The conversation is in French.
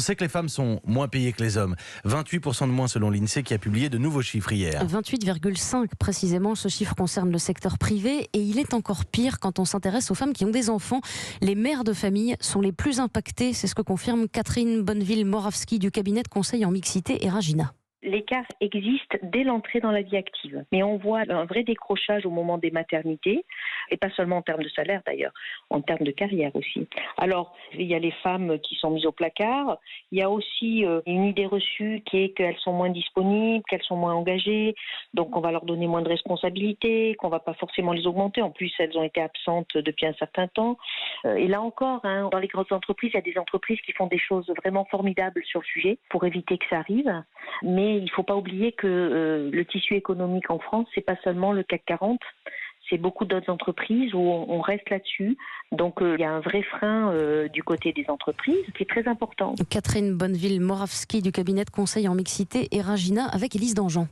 On sait que les femmes sont moins payées que les hommes. 28% de moins selon l'INSEE qui a publié de nouveaux chiffres hier. 28,5 précisément. Ce chiffre concerne le secteur privé et il est encore pire quand on s'intéresse aux femmes qui ont des enfants. Les mères de famille sont les plus impactées. C'est ce que confirme Catherine Bonneville-Moravski du cabinet de conseil en mixité Eragina. L'écart existe dès l'entrée dans la vie active. Mais on voit un vrai décrochage au moment des maternités, et pas seulement en termes de salaire d'ailleurs, en termes de carrière aussi. Alors, il y a les femmes qui sont mises au placard, il y a aussi une idée reçue qui est qu'elles sont moins disponibles, qu'elles sont moins engagées, donc on va leur donner moins de responsabilités, qu'on ne va pas forcément les augmenter. En plus, elles ont été absentes depuis un certain temps. Et là encore, dans les grandes entreprises, il y a des entreprises qui font des choses vraiment formidables sur le sujet pour éviter que ça arrive. Mais il ne faut pas oublier que le tissu économique en France, c'est pas seulement le CAC 40, c'est beaucoup d'autres entreprises où on reste là-dessus. Donc il y a un vrai frein du côté des entreprises qui est très important. Catherine Bonneville-Moravski du cabinet de conseil en mixité Eragina avec Élise Dangean.